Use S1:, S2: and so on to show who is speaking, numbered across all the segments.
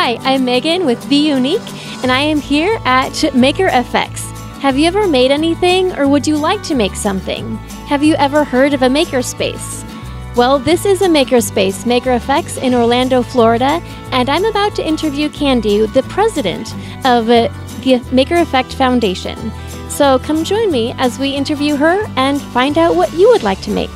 S1: Hi, I'm Megan with bUneke, and I am here at Maker FX. Have you ever made anything, or would you like to make something? Have you ever heard of a Makerspace? Well, this is a Makerspace, Maker FX in Orlando, Florida, and I'm about to interview Candy, the president of the Maker Effect Foundation. So come join me as we interview her and find out what you would like to make.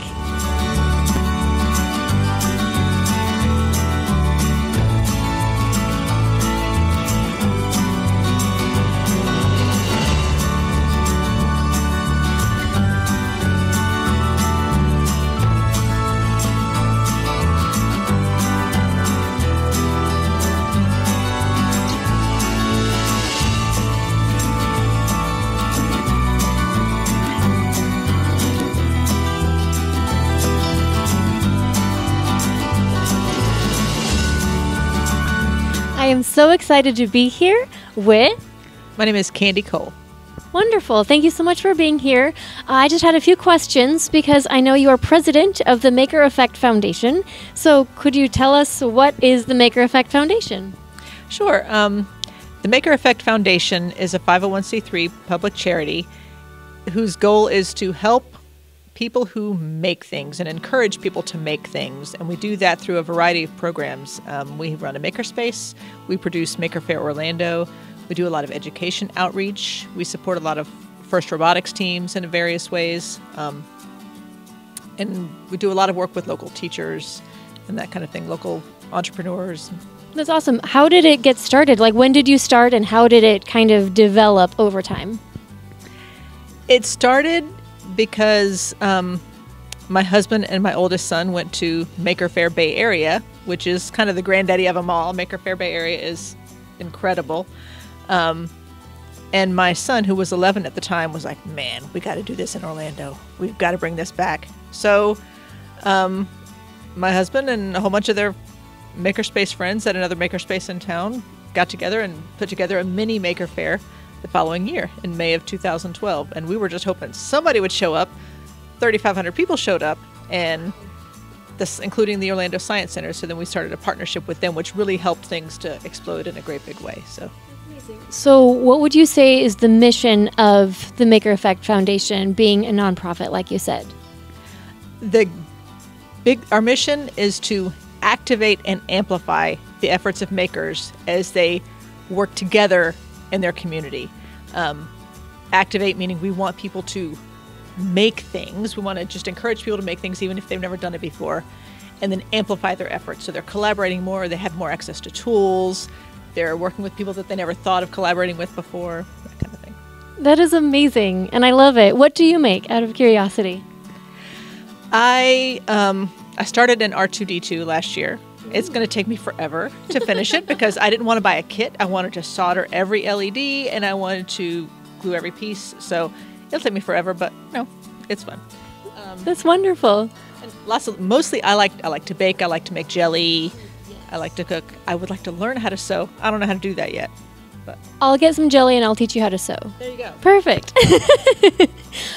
S1: I am so excited to be here with...
S2: My name is Candy Cole.
S1: Wonderful. Thank you so much for being here. I just had a few questions because I know you are president of the Maker Effect Foundation. So could you tell us what is the Maker Effect Foundation?
S2: Sure. The Maker Effect Foundation is a 501c3 public charity whose goal is to help people who make things and encourage people to make things. And we do that through a variety of programs. We run a Makerspace. We produce Maker Faire Orlando. We do a lot of education outreach. We support a lot of FIRST robotics teams in various ways. And we do a lot of work with local teachers and that kind of thing, local entrepreneurs.
S1: That's awesome. How did it get started? Like, when did you start and how did it kind of develop over time?
S2: It started because my husband and my oldest son went to Maker Faire Bay Area, which is kind of the granddaddy of them all. Maker Faire Bay Area is incredible. And my son, who was 11 at the time, was like, man, we got to do this in Orlando. We've got to bring this back. So my husband and a whole bunch of their Makerspace friends at another Makerspace in town got together and put together a mini Maker Faire the following year in May of 2012. And we were just hoping somebody would show up. 3,500 people showed up, and this, including the Orlando Science Center. So then we started a partnership with them, which really helped things to explode in a great big way.
S1: So what would you say is the mission of the Maker Effect Foundation, being a nonprofit, like you said?
S2: Our mission is to activate and amplify the efforts of makers as they work together in their community. Activate meaning we want people to make things. We want to just encourage people to make things even if they've never done it before. And then amplify their efforts. So they're collaborating more, they have more access to tools, they're working with people that they never thought of collaborating with before, that kind of thing.
S1: That is amazing, and I love it. What do you make, out of curiosity?
S2: I started in R2D2 last year. It's going to take me forever to finish it because I didn't want to buy a kit. I wanted to solder every LED and I wanted to glue every piece. So it'll take me forever, but no, it's fun.
S1: That's wonderful.
S2: And mostly I like to bake. I like to make jelly. I like to cook. I would like to learn how to sew. I don't know how to do that yet. But
S1: I'll get some jelly and I'll teach you how to sew.
S2: There you go.
S1: Perfect.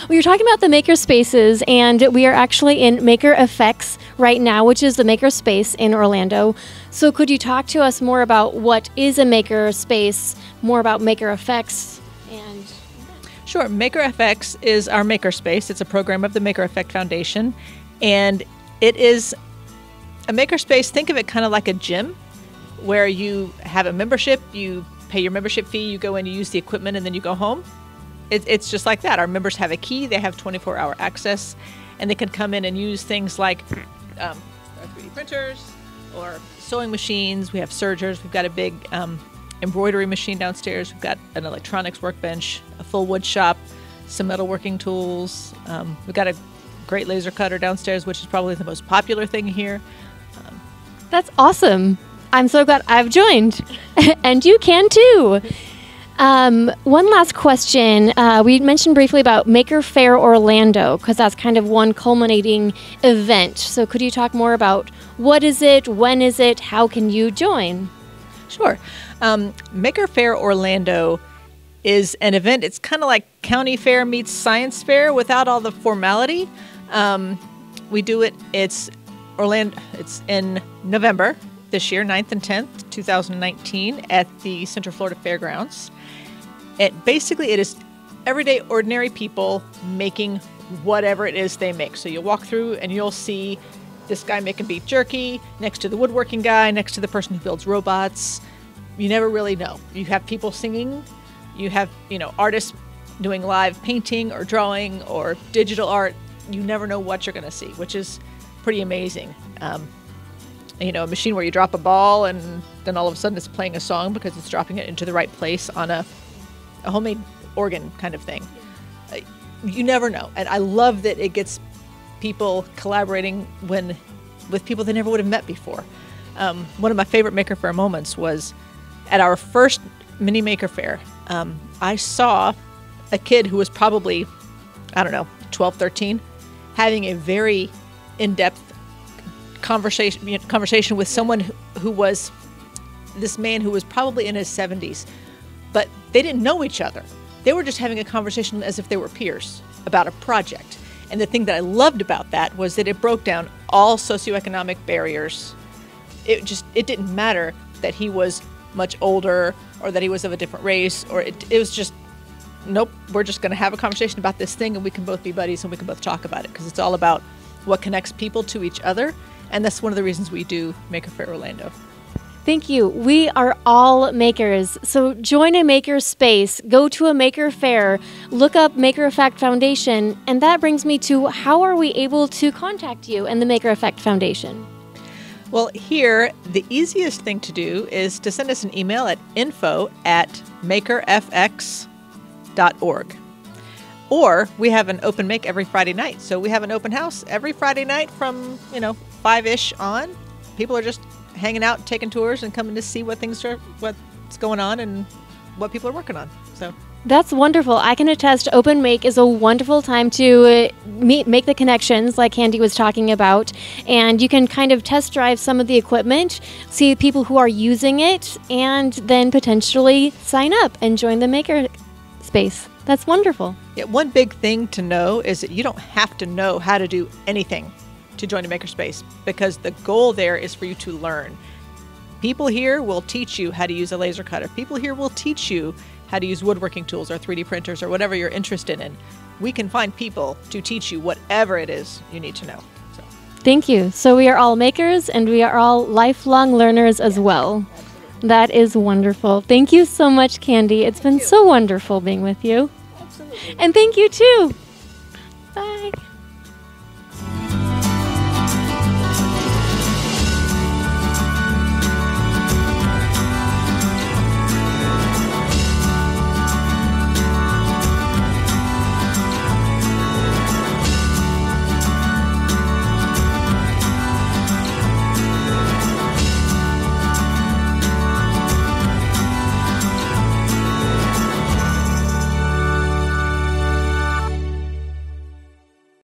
S1: We were talking about the maker spaces, and we are actually in Maker FX right now, which is the maker space in Orlando. So could you talk to us more about what is a maker space, more about Maker FX?
S2: Sure. Maker FX is our Makerspace. It's a program of the Maker Effect Foundation, and it is a Makerspace. Think of it kind of like a gym where you have a membership, you pay your membership fee, you go in, you use the equipment, and then you go home. It's just like that. Our members have a key, they have 24-hour access, and they can come in and use things like our 3D printers or sewing machines. We have sergers. We've got a big embroidery machine downstairs. We've got an electronics workbench, a full wood shop, some metalworking tools. We've got a great laser cutter downstairs, which is probably the most popular thing here.
S1: That's awesome. I'm so glad I've joined. And you can too. One last question. We mentioned briefly about Maker Faire Orlando, because that's kind of one culminating event. So could you talk more about what is it, when is it, how can you join?
S2: Sure. Maker Faire Orlando is an event. It's kind of like county fair meets science fair without all the formality. We do it. It's in November. this year, 9th and 10th, 2019, at the Central Florida Fairgrounds. It is everyday, ordinary people making whatever it is they make. So you'll walk through and you'll see this guy making beef jerky next to the woodworking guy, next to the person who builds robots. You never really know. You have people singing. You have, artists doing live painting or drawing or digital art. You never know what you're going to see, which is pretty amazing. A machine where you drop a ball and then all of a sudden it's playing a song because it's dropping it into the right place on a homemade organ kind of thing. You never know. And I love that it gets people collaborating with people they never would have met before. One of my favorite Maker Faire moments was at our first mini Maker Faire. I saw a kid who was probably, 12, 13, having a very in-depth conversation with someone who was this man who was probably in his 70s, but they didn't know each other. They were just having a conversation as if they were peers about a project. And the thing that I loved about that was that it broke down all socioeconomic barriers. It didn't matter that he was much older or that he was of a different race, or it was just, nope, we're just going to have a conversation about this thing and we can both be buddies and we can both talk about it, because it's all about what connects people to each other. And that's one of the reasons we do Maker Faire Orlando.
S1: Thank you. We are all makers. So join a maker space, go to a Maker Faire, look up Maker Effect Foundation, and that brings me to, how are we able to contact you and the Maker Effect Foundation?
S2: Well, here, the easiest thing to do is to send us an email at info@makerfx.org. Or we have an open make every Friday night. So we have an open house every Friday night from, 5-ish on. People are just hanging out, taking tours, and coming to see what's going on and what people are working on. So
S1: that's wonderful. I can attest Open Make is a wonderful time to make the connections like Candy was talking about, and you can kind of test drive some of the equipment, see people who are using it, and then potentially sign up and join the Maker Space. That's wonderful.
S2: Yeah, one big thing to know is that you don't have to know how to do anything to join a Makerspace, because the goal there is for you to learn. People here will teach you how to use a laser cutter. People here will teach you how to use woodworking tools or 3D printers or whatever you're interested in. We can find people to teach you whatever it is you need to know. So.
S1: Thank you. So we are all makers and we are all lifelong learners as well. Absolutely. That is wonderful. Thank you so much, Candy. It's been so wonderful being with you.
S2: Absolutely.
S1: And thank you too. Bye.